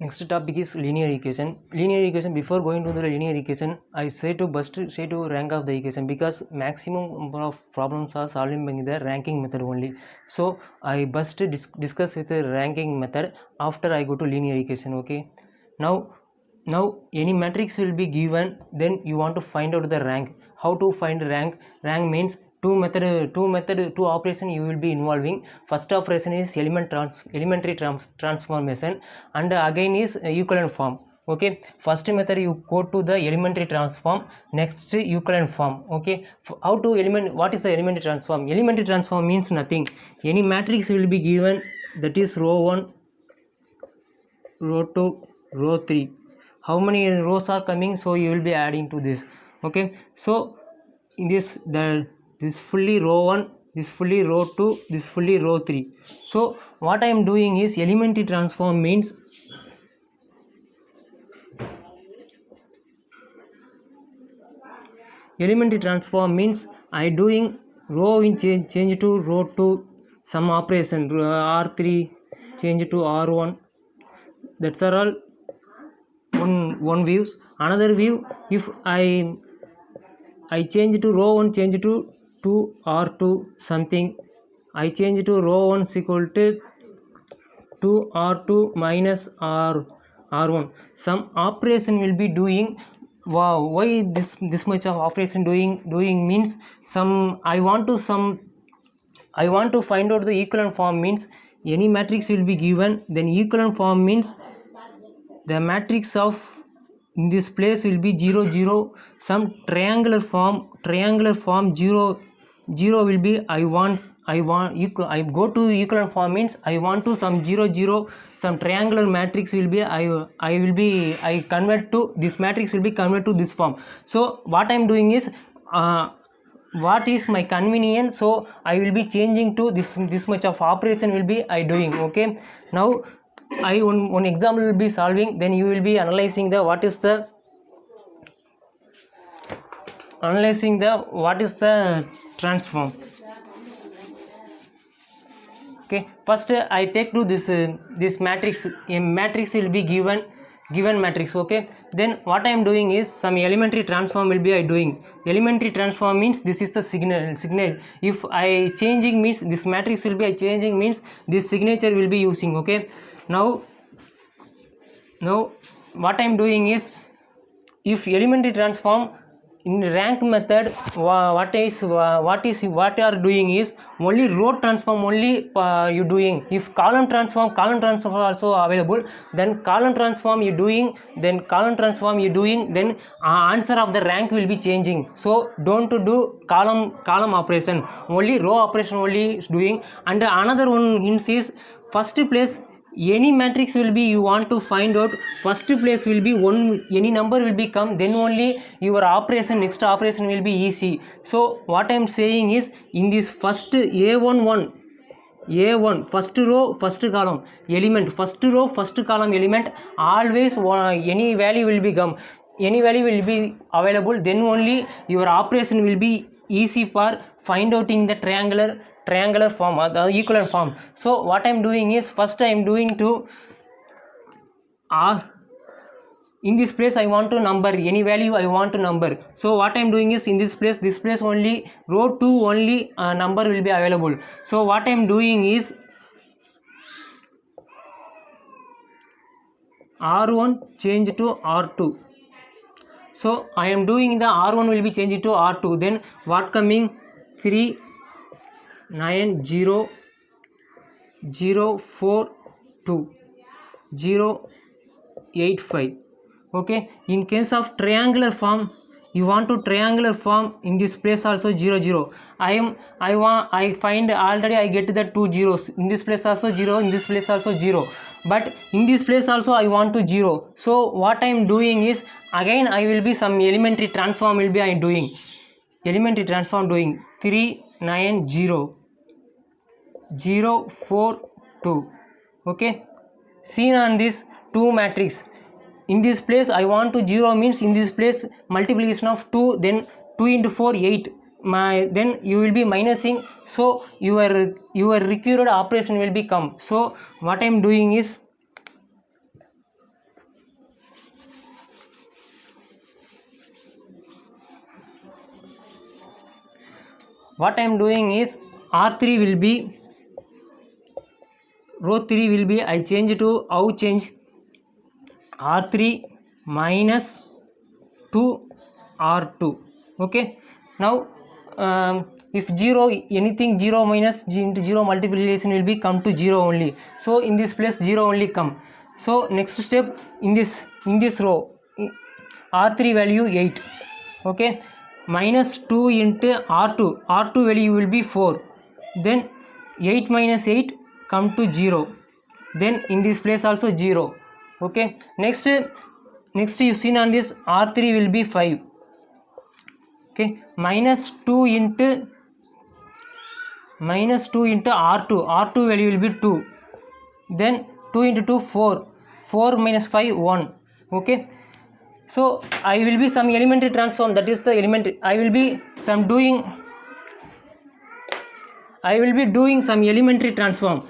Next topic is linear equation. Linear equation, before going to the linear equation, I say to rank of the equation, because maximum number of problems are solved by the ranking method only. So I first discuss with the ranking method, after I go to linear equation. Okay, now any matrix will be given, then you want to find out the rank. How to find rank? Rank means two operation you will be involving. First operation is elementary transformation, and again is equivalent form. Okay, first method you go to the elementary transform, next equivalent form. Okay, how to what is the elementary transform? Elementary transform means nothing. Any matrix will be given, that is row 1, row 2, row 3. How many rows are coming, so you will be adding to this. Okay, so in this this fully row 1, this fully row 2, this fully row 3. So what I am doing is elementary transform means I doing row in change to row 2, some operation R3 change to R1. That's are all one views. Another view, if I change to row 1, change to R2 something, I change to row 1 is equal to R2 minus R1. Some operation will be doing. Wow, why this much of operation doing means some I want to find out the equivalent form. Means any matrix will be given, then equivalent form means the matrix of in this place will be 0 0. Some triangular form 0 0 will be I go to equivalent form means I want to some 0 0. Some triangular matrix will be I convert to this matrix will be convert to this form. So what I am doing is what is my convenience, so I will be changing to this much of operation will be I doing. Okay, now I one example will be solving, then you will be analyzing the what is the transform. Okay, first I take to this matrix. A matrix will be given matrix. Okay, then what I am doing is some elementary transform will be I doing. Elementary transform means this is the signal. If I changing means this matrix will be I changing means this signature will be using. Okay, now what I am doing is, if elementary transform in rank method, what you are doing is only row transform only you doing. If column transform also available, then column transform you doing, then answer of the rank will be changing. So don't do column operation, only row operation only is doing. And another one hints is, first place any matrix will be you want to find out, first place will be one, any number will be come, then only your next operation will be easy. So what I am saying is, in this first A1 first row first column element, first row first column element, always any value will be come, any value will be available, then only your operation will be easy for find out in the triangular form or the equivalent form. So what I am doing is, first I am doing to in this place I want to number any value I want to number. So what I am doing is, in this place only row 2 only number will be available. So what I am doing is R1 change to R2. So I am doing the R1 will be changed to R2. Then what coming? 3 9 0 0 4 2 0 8 5. Okay, in case of triangular form, you want to triangular form, in this place also 0 0. I find already I get the 2 zeros, in this place also 0, in this place also 0, but in this place also I want to 0. So what I am doing is, again I will be some elementary transform will be I doing, elementary transform doing 3 9 0 0 4 2. Okay, seen on this 2 matrix, in this place I want to 0 means in this place multiplication of 2, then 2 into 4 8, then you will be minusing, so your required operation will be come. So what I am doing is what I am doing is R3 will be, row 3 will be, I change to, how change, R3 minus 2 R2. Okay, now if 0, anything 0 minus into 0 multiplication will be come to 0 only, so in this place 0 only come. So next step, in this row R3 value 8. Okay, minus 2 into R2 value will be 4, then 8 minus 8 come to 0, then in this place also 0. Okay, next you see on this R3 will be 5. Okay, minus 2 into R2 value will be 2, then 2 into 2 4 minus 5 1. Okay, so I will be some elementary transform, that is the elementary, I will be doing some elementary transform.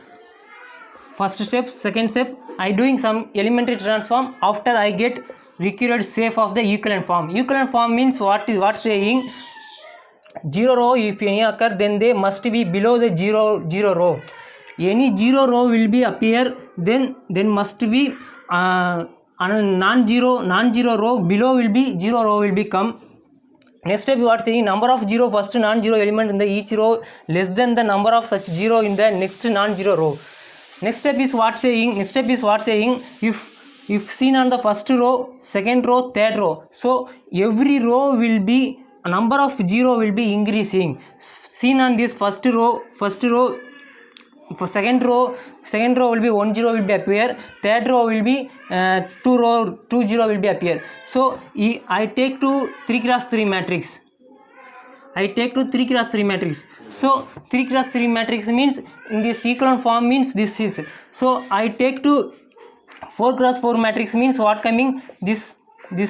First step, second step, I doing some elementary transform. After I get required shape of the equivalent form. Equivalent form means what saying, 0 row if any occur, then they must be below the 0 row. Any 0 row will be appear, then must be non-zero row below will be 0 row will become. Next step, you are saying number of 0 first non-zero element in the each row less than the number of such 0 in the next non-zero row. Next step is what saying, if seen on the first row, second row, third row, so every row will be, number of 0 will be increasing. Seen on this first row, for second row will be 1 0 will be appear, third row will be 2 0 will be appear. So I take to 3 cross 3 matrix. So 3 cross 3 matrix means in this equivalent form means this is. So I take to 4 cross 4 matrix means what coming, this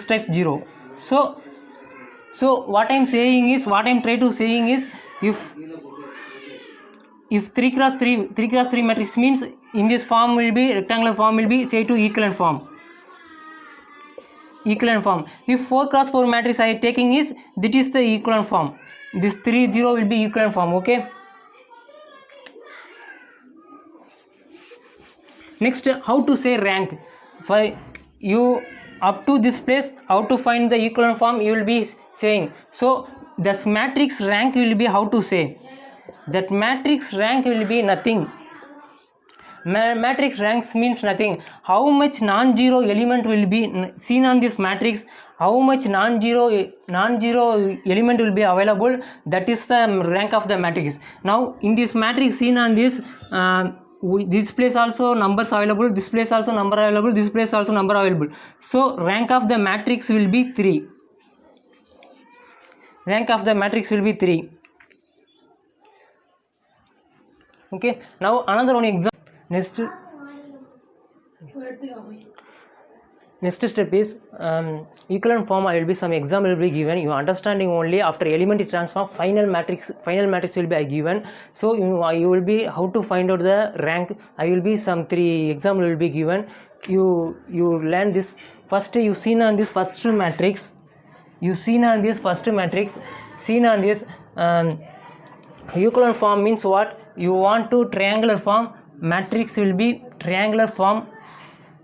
type 0. So what I am saying is, what I am trying to saying is, if 3 cross 3 matrix means in this form will be, rectangular form will be say to equivalent form. If 4 cross 4 matrix I am taking is, that is the equivalent form. This 3 0 will be equivalent form. Okay, next, how to say rank. For you up to this place, how to find the equivalent form you will be saying. So this matrix rank will be, how to say that matrix rank will be nothing. Matrix ranks means nothing. How much non-zero element will be seen on this matrix, how much non-zero element will be available, that is the rank of the matrix. Now in this matrix seen on this, this place also numbers available, this place also number available, this place also number available. So rank of the matrix will be 3. Okay, now another one example. Next step is equivalent form. I will be some example will be given. You understanding only after elementary transform, final matrix will be given. So you will be how to find out the rank. I will be some 3 example will be given. You learn this. First you seen on this first matrix. Seen on this equivalent form means what? You want to triangular form, matrix will be triangular form.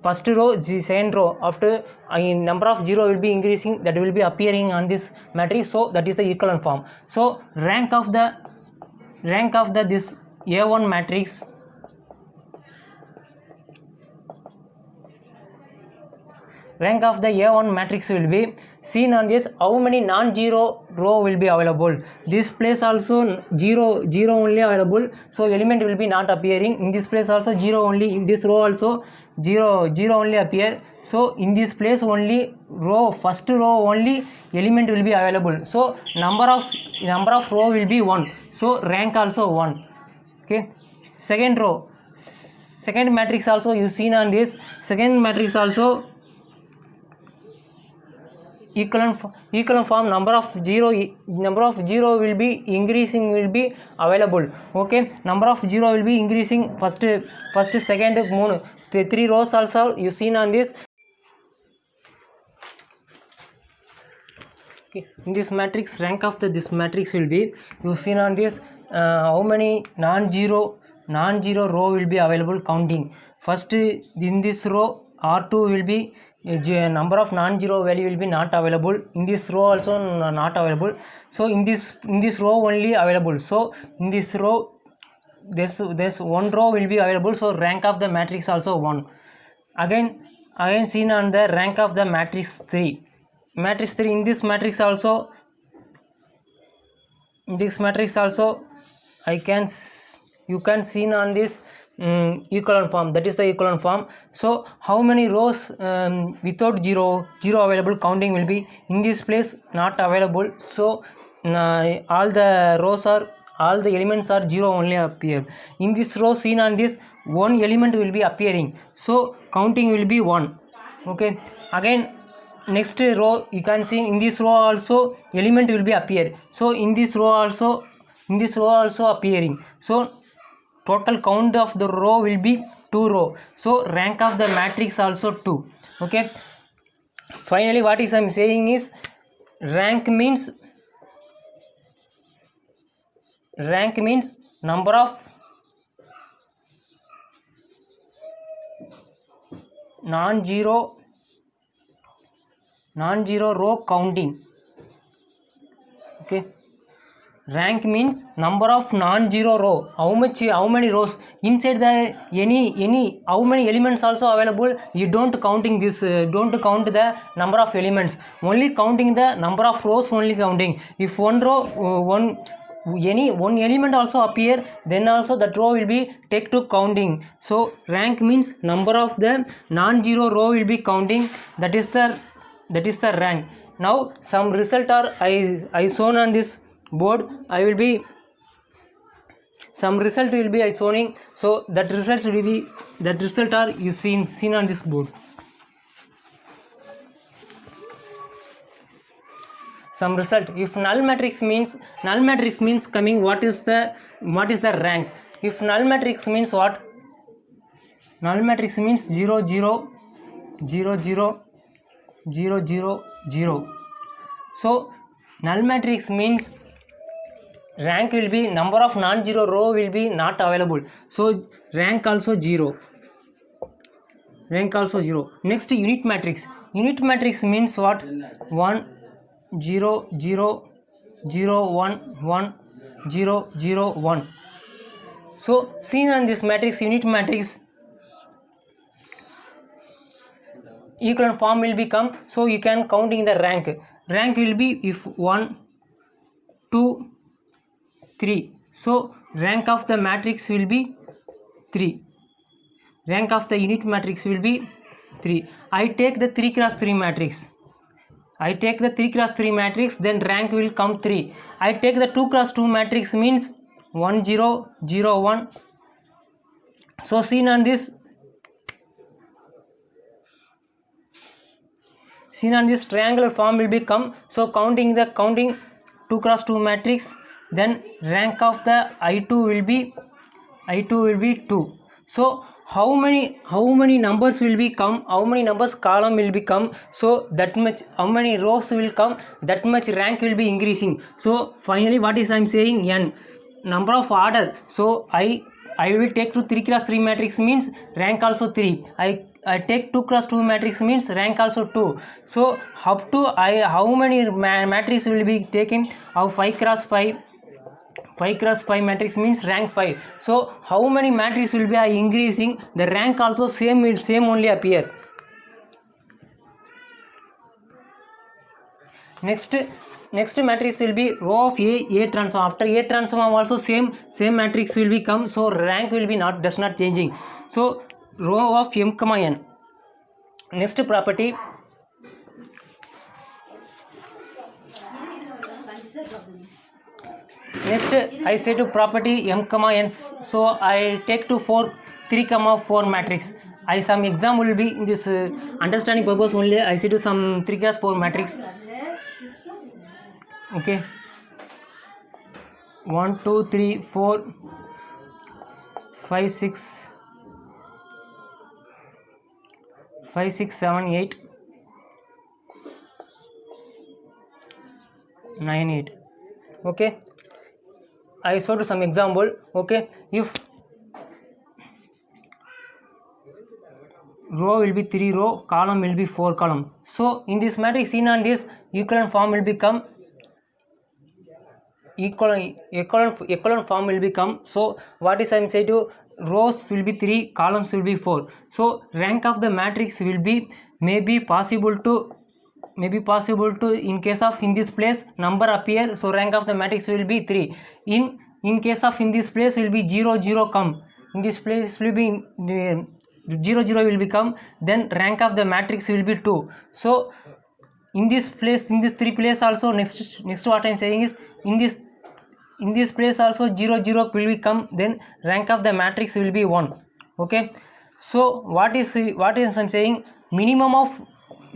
First row, the second row, after number of 0 will be increasing, that will be appearing on this matrix. So that is the equivalent form. So rank of the this A1 matrix, will be seen on this, how many non-zero row will be available. This place also 0 only available, so element will be not appearing. In this place also 0 only, in this row also 0 only appear. So in this place only first row only element will be available. So number of row will be 1. So rank also 1. Okay, second row, second matrix also you seen on this. Second matrix also equivalent form, number of 0 will be increasing, will be available. Okay, number of 0 will be increasing. First second 3 rows also you seen on this. Okay, in this matrix, rank of this matrix will be, you see on this, how many non-zero row will be available counting. First, in this row R2 will be number of non-zero value will be not available. In this row also not available. So in this row only available. So in this row, this one row will be available. So rank of the matrix also 1. Again seen on the rank of the matrix 3. Matrix 3, in this matrix also you can see on this echelon form, that is the echelon form. So how many rows without zero available counting will be, in this place not available. So all the elements are 0 only appear. In this row seen on this, one element will be appearing, so counting will be 1. Okay, again next row you can see, in this row also element will be appear, so in this row also appearing. So total count of the row will be 2 row. So rank of the matrix also 2. Okay, finally what is I'm saying is, rank means number of non-zero row counting. Okay, rank means number of non-zero row, how many rows inside the any how many elements also available. You don't count the number of elements, only counting the number of rows, only counting. If one row one element also appear, then also that row will be take to counting. So rank means number of the non-zero row will be counting, that is the rank. Now some result are I shown on this board. I will be some result will be I showing. So that result are you seen on this board. Some result, if null matrix means coming, what is the rank? If null matrix means what? Null matrix means 0 0 0 0 0 0 0. So null matrix means rank will be number of non-zero row will be not available, so rank also 0. Next, unit matrix means what? 1 0 0 0 1 1 0 0 1. So seen on this matrix, unit matrix, echelon form will become, so you can counting the rank will be, if 1 2 3, so rank of the matrix will be 3. Rank of the unit matrix will be 3. I take the 3x3 matrix, then rank will come 3. I take the 2x2 matrix, means 1 0 0 1. So seen on this triangular form will become, so counting 2x2 matrix, then rank of the I2 will be 2. So how many numbers will become, how many numbers column will become, so that much, how many rows will come, that much rank will be increasing. So finally what is I'm saying, n number of order. So I will take to 3x3 matrix, means rank also 3. I take 2x2 matrix, means rank also 2. So up to how many matrix will be taken, of 5x5 matrix means rank 5. So how many matrix will be increasing, the rank also same only appear. Next matrix will be row of A transform. After A transform also same matrix will become, so rank will be does not changing. So row of M, N. Next property, next I say to property M, N. So I take to 3, 4 matrix. Some example will be in this understanding purpose only. I say to some 3x4 matrix. Okay, 1 2 3 4 5 6 7 8 98. Okay, I showed some example. Okay, if row will be 3 row, column will be 4 column, so in this matrix seen on this equivalent form will become equivalent form will become. So what is I am saying to, rows will be 3, columns will be 4, so rank of the matrix will be maybe possible to in case of in this place number appear, so rank of the matrix will be 3. In case of in this place will be 0 0 come, in this place will be 0 0 will become, then rank of the matrix will be 2. So in this place, in this 3 place also, next what I am saying is in this place also 0 0 will become, then rank of the matrix will be 1. Okay, so what is I am saying, minimum of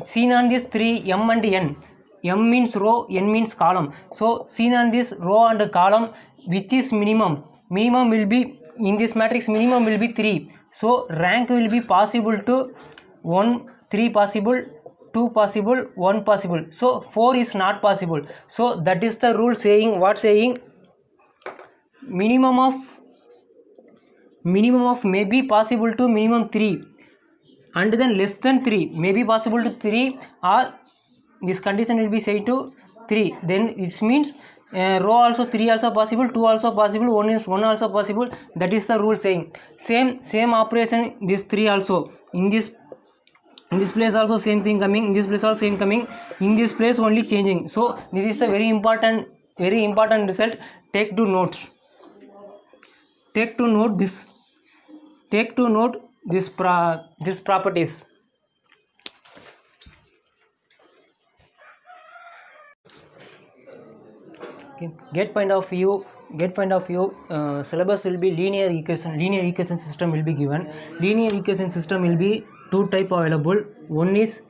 seen on this 3 m and n. M means row, n means column. So seen on this row and column, which is minimum will be in this matrix, minimum will be 3. So rank will be possible to 1, 3 possible, 2 possible, 1 possible, so 4 is not possible. So that is the rule saying, what saying, minimum of may be possible to minimum 3, and then less than 3 may be possible to 3, or this condition will be say to 3, then it means row also 3 also possible, 2 also possible, 1 is 1 also possible. That is the rule saying. Same operation this 3 also, in this place also same thing coming, in this place also same coming, in this place only changing. So this is a very important result. Take to note this properties. Okay. Get point of view, syllabus will be linear equation system will be given. Linear equation system will be 2 type available. One is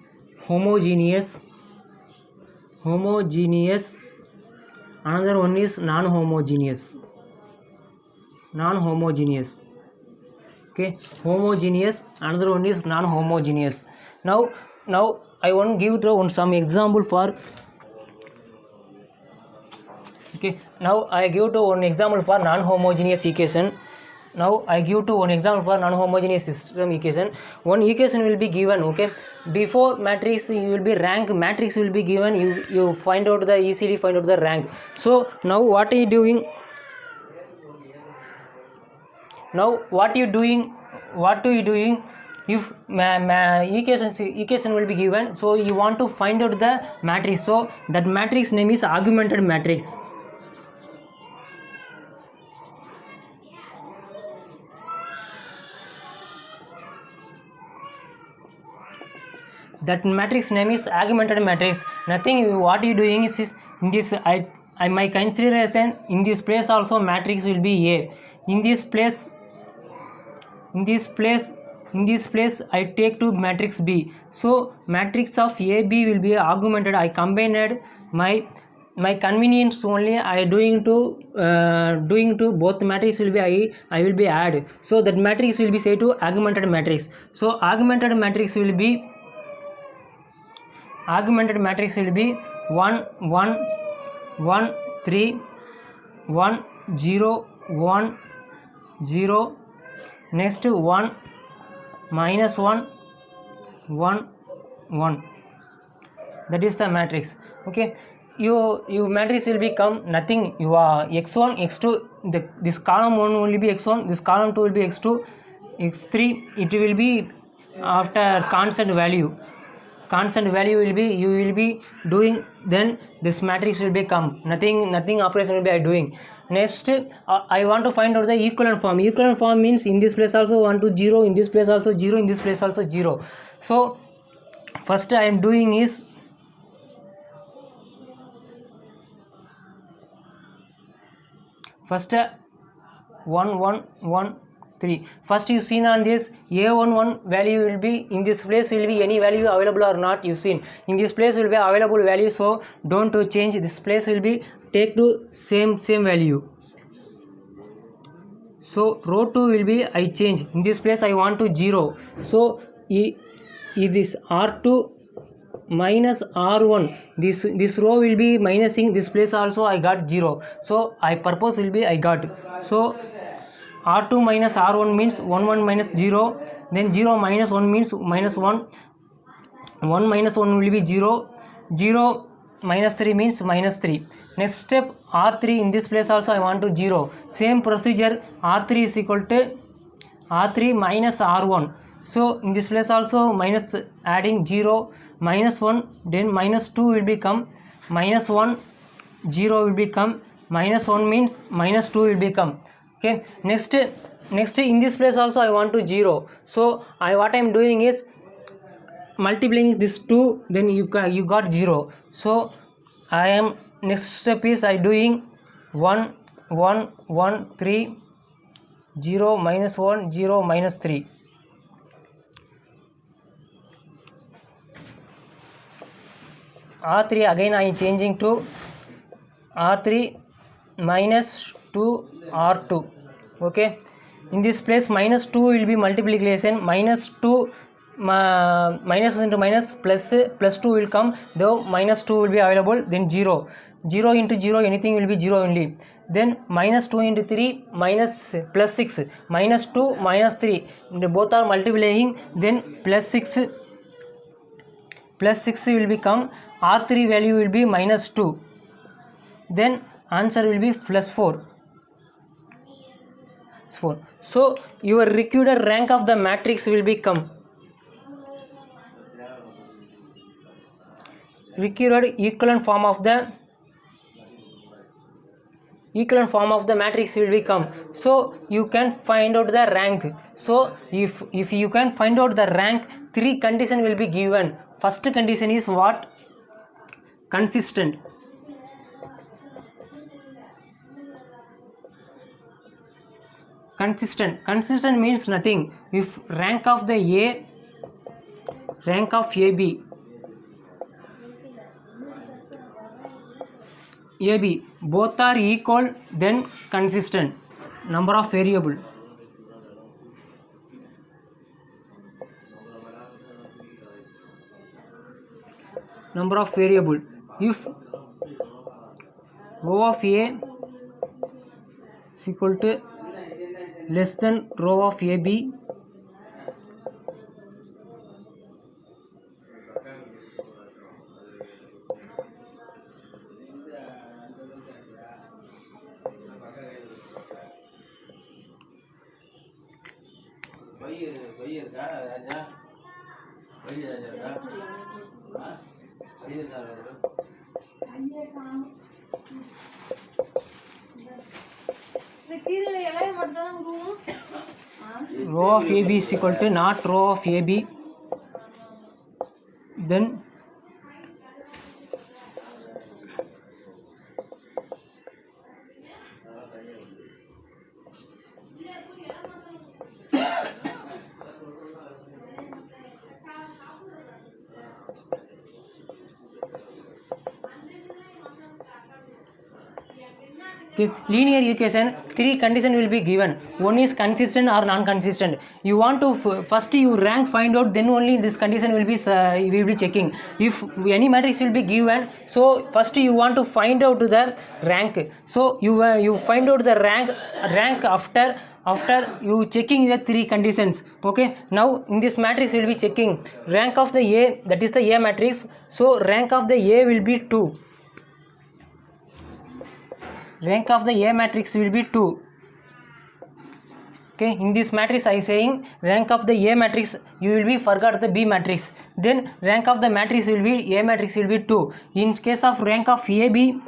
homogeneous, another one is non-homogeneous. Okay, homogeneous, another one is non-homogeneous. Now I want to give some example for. Okay, now I give to one example for non-homogeneous equation. Now I give to one example for non-homogeneous system equation. One equation will be given. Okay, before matrix you will be rank, matrix will be given, you find out the easily find out the rank. So now what are you doing? What are you doing? If equation will be given, so you want to find out the matrix, so that matrix name is augmented matrix. That matrix name is augmented matrix. Nothing, what you doing is in this I my consideration, in this place also matrix will be A. In this place I take to matrix B. So matrix of A B will be augmented. I combined my convenience only. I doing to both matrix will be I will be add. So that matrix will be say to augmented matrix. So augmented matrix will be 1 1 1 3 1 0 1 0, next 1 minus 1 1 1. That is the matrix. Okay, you matrix will become nothing. You are x1 x2, this column 1 will be x1, this column 2 will be x2, x3. It will be after constant value will be, you will be doing, then this matrix will become nothing operation will be doing. Next I want to find out the equivalent form. Equivalent form means in this place also 1 to 0, in this place also 0, in this place also 0. So first I am doing is first 1 1 1 3. First you seen on this A11 value will be in this place will be any value available or not, you seen in this place will be available value, so don't to change, this place will be take to same value. So row 2 will be I change, in this place I want to 0, so this R2 minus R1. This row will be minusing this place also. I got 0. So I purpose will be I got. So R2 minus R1 means 1 minus 0. Then 0 minus 1 means minus 1. 1 minus 1 will be 0. 0 minus 3 means minus 3. Next step R3, in this place also I want to 0. Same procedure, R3 is equal to R3 minus R1. So in this place also minus, adding 0 minus 1, then minus 2 will become minus 1, 0 will become minus 1 means minus 2 will become. Okay, next in this place also I want to 0. So what I am doing is multiplying this 2, then you got 0. So I am, next step is I doing 1 1 1 3 0 minus 1 0 minus 3. R3 again I am changing to R3 minus 2 R2. Okay, in this place minus 2 will be multiplication, minus 2 minus into minus, plus 2 will come, though minus 2 will be available, then 0 into 0 anything will be 0 only. Then minus 2 into 3 minus plus 6, minus 2 minus 3, both are multiplying, then plus 6 will become, R3 value will be minus 2, then answer will be plus 4. So your required rank of the matrix will become, required equivalent form of the matrix will become. So you can find out the rank. So if you can find out the rank, 3 condition will be given. First condition is what? Consistent. Consistent means nothing. If rank of the A, rank of AB both are equal, then consistent. Number of variable, if row of A is equal to less than row of AB, row of AB is equal to not row of AB, then okay, linear equation, 3 condition will be given. One is consistent or non-consistent. You want to first you rank find out, then only this condition will be checking. If any matrix will be given, so first you want to find out the rank. So you find out the rank after you checking the 3 conditions. Okay, now in this matrix will be checking rank of the A, that is the A matrix. So rank of the A will be 2. Rank of the A matrix will be 2. Okay, in this matrix I saying rank of the A matrix, you will be forgot the B matrix, then rank of the matrix will be A matrix will be 2. In case of rank of AB,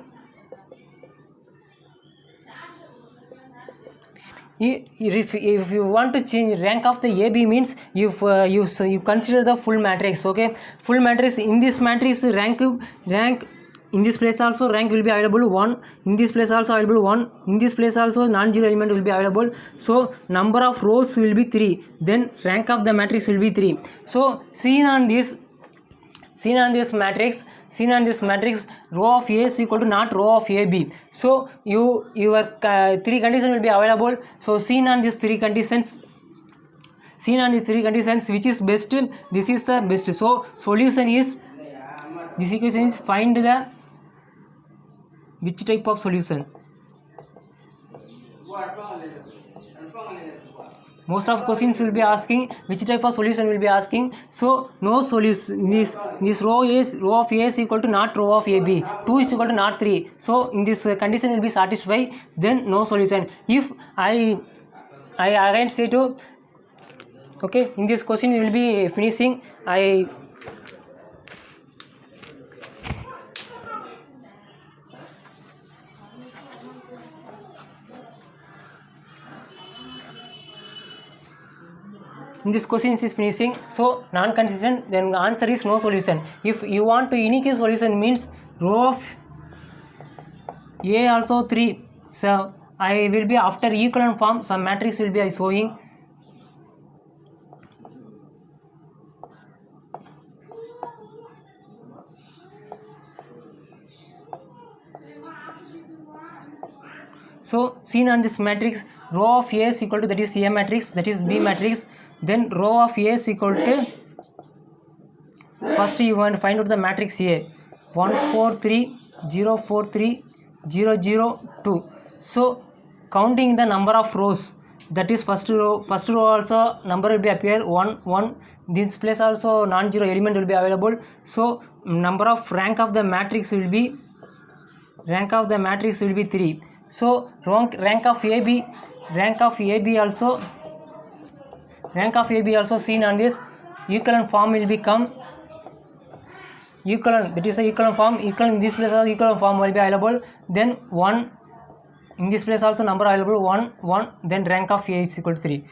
if you want to change rank of the AB means you consider the full matrix. Okay, full matrix, in this matrix rank in this place also rank will be available 1, in this place also available 1, in this place also non-zero element will be available. So number of rows will be 3, then rank of the matrix will be 3. So seen on this matrix, row of A is equal to not row of AB. So your 3 conditions will be available. So seen on these 3 conditions, which is best? This is the best. So solution is This equation is find the which type of solution. Most of questions will be asking which type of solution will be asking. So no solution. This row of A is equal to not row of AB. 2 is equal to not 3. So in this condition will be satisfied. Then no solution. If I again say to okay, in this question we will be finishing. In this question is finishing. So non-consistent, then answer is no solution. If you want to unique solution means row of A also 3. So I will be after equivalent form, some matrix will be showing. So seen on this matrix, row of A is equal to, that is A matrix, that is B matrix. Then row of A is equal to, first you want to find out the matrix A, 1 4 3 0 4 3 0 0 2. So counting the number of rows, that is first row also number will be appear 1 1. This place also non-zero element will be available. So number of rank of the matrix will be 3. So rank of AB also seen on this equivalent form will become equivalent, that is the equivalent form. Equivalent in this place also equivalent form will be available. Then 1 in this place also number available 1 1. Then rank of A is equal to 3.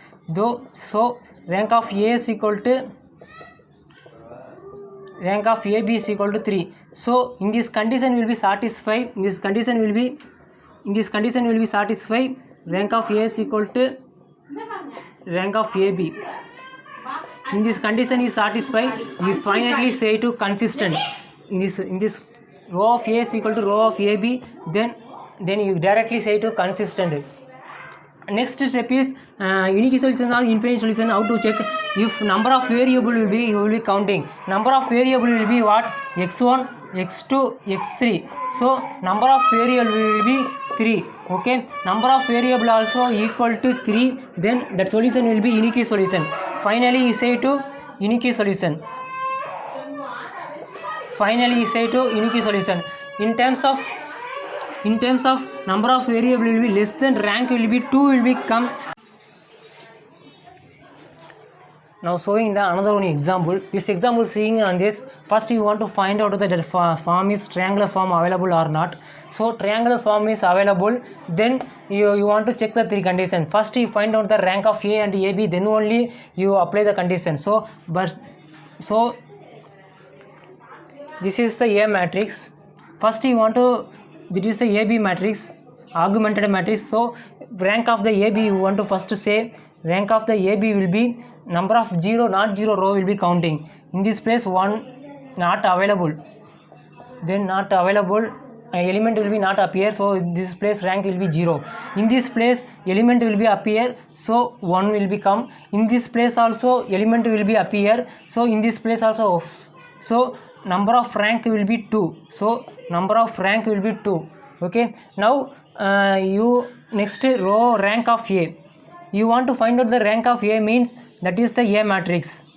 So rank of A is equal to rank of AB is equal to 3. So in this condition will be satisfied. In this condition will be satisfied. Rank of A is equal to rank of AB. In this condition is satisfied. You finally say to consistent. In this row of A is equal to row of AB. Then you directly say to consistent. Next step is unique solution or infinite solution. How to check? If number of variable will be, you will be counting. Number of variable will be what? X1, x2, x3. So number of variable will be 3. Okay, number of variable also equal to 3. Then that solution will be unique solution. Finally you say to unique solution. In terms of number of variable will be less than rank will be 2 will become. Now showing the another one example. This example seeing on this, first you want to find out whether the form is triangular form available or not. So triangular form is available. Then you want to check the 3 conditions. First you find out the rank of A and AB, then only you apply the condition. So this is the A matrix. First you want to, this is the AB matrix, augmented matrix. So rank of the AB you want to first say rank of the AB will be number of not zero row will be counting. In this place 1 not available, then not available, element will be not appear. So in this place rank will be 0. In this place element will be appear, so 1 will become. In this place also element will be appear, so in this place also, so number of rank will be 2. So number of rank will be 2. Okay, now you next row rank of A. You want to find out the rank of A means that is the A matrix.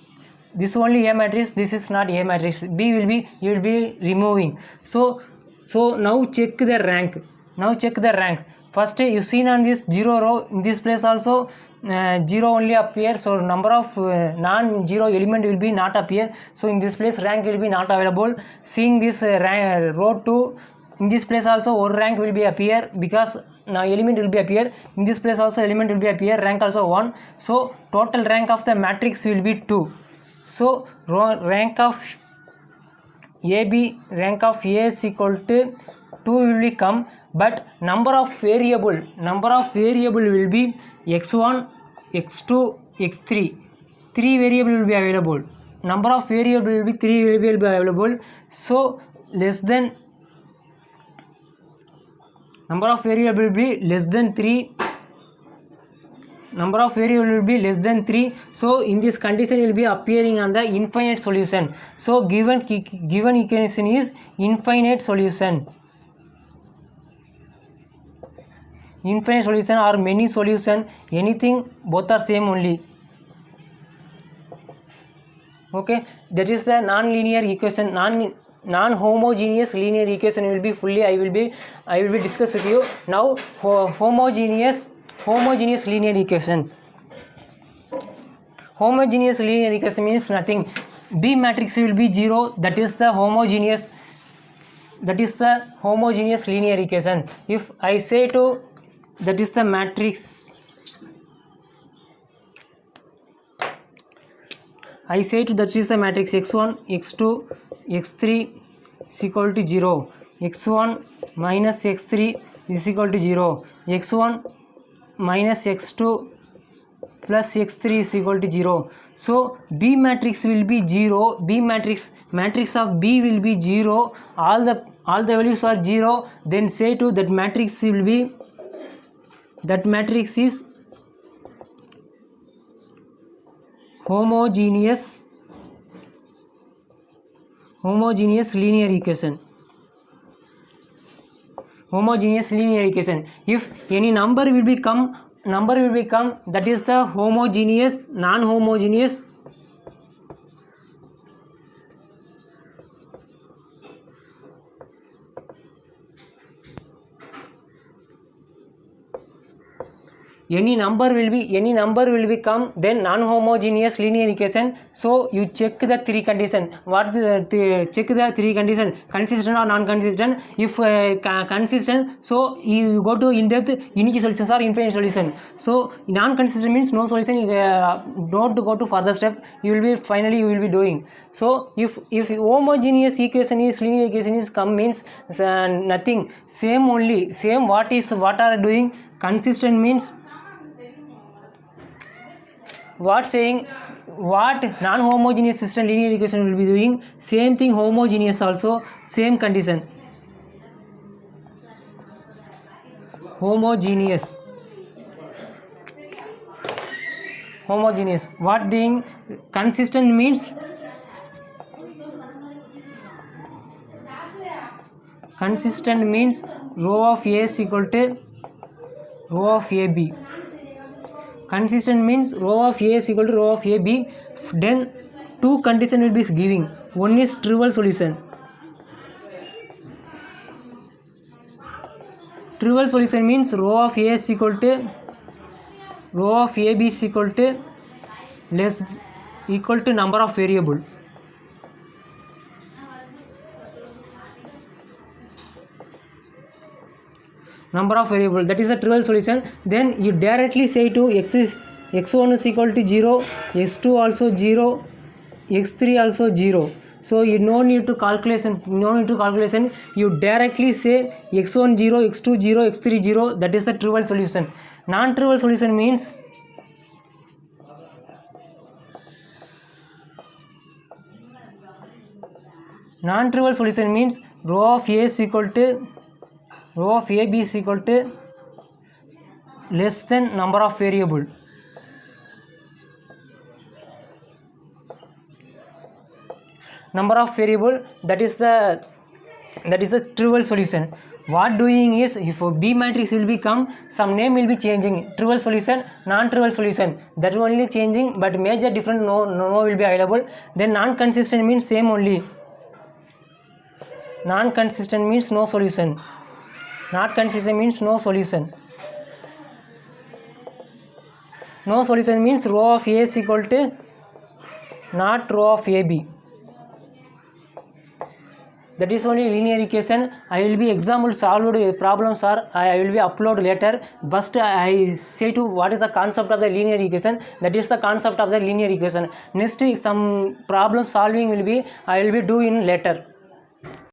This only A matrix, this is not A matrix. B will be, you will be removing. So now check the rank. First you seen on this 0 row, in this place also 0 only appear. So number of non-zero element will be not appear. So in this place rank will be not available. Seeing this row 2, in this place also one rank will be appear, because now element will be appear. In this place also element will be appear, rank also 1. So total rank of the matrix will be 2. So rank of AB, rank of A is equal to 2 will become, but number of variable will be x1, x2, x3. 3 variable will be available. Number of variable will be 3 will be available. So less than, number of variable will be less than 3. number of variable will be less than 3. So in this condition will be appearing on the infinite solution. So given equation is infinite solution. Infinite solution or many solution, anything, both are same only. Okay, that is the non-linear equation. Non-homogeneous linear equation will be fully I will be discuss with you. Now homogeneous linear equation. Homogeneous linear equation means nothing. B matrix will be 0. That is the homogeneous linear equation. If I say to that is the matrix, I say to that is the matrix x1, x2, x3 is equal to 0. x1 minus x3 is equal to 0. x1 minus x2 plus x3 is equal to 0. So B matrix will be 0. B matrix of B will be 0. All the values are 0. Then say to that matrix will be, that matrix is homogeneous linear equation. Homogeneous linear equation. If any number will become, that is the homogeneous. Non-homogeneous any number will become then non-homogeneous linear equation. So you check the three condition. Check the three condition: consistent or non-consistent. If consistent, so you go to in-depth unique solutions or infinite solution. So non-consistent means no solution. Don't go to further step. You will be doing. So if homogeneous equation is linear equation is come means nothing. Same only. Same what are doing? Consistent means what non-homogeneous system linear equation will be doing. Same thing homogeneous also, same condition. Homogeneous what doing? Consistent means row of A is equal to row of AB. Consistent means row of A is equal to row of AB. Then two condition will be giving. One is trivial solution. Trivial solution means row of A is equal to row of AB is equal to number of variable. That is a trivial solution. Then you directly say to x1 is equal to 0, x2 also 0, x3 also 0. So you no need to calculation. You directly say x1 0, x2 0, x3 0. That is the trivial solution. Non-trivial solution means row of A is equal to row of AB is equal to less than number of variable. That is the trivial solution. What doing is, if B matrix will become, some name will be changing. Trivial solution, non-trivial solution, that only changing, but major different no will be available. Then non-consistent means same only. Non-consistent means no solution. Not consistent means no solution. No solution means row of A is equal to not row of AB. That is only linear equation. I will be example solved problems or I will be upload later. First I say to what is the concept of the linear equation. That is the concept of the linear equation. Next some problem solving will be I will be doing later.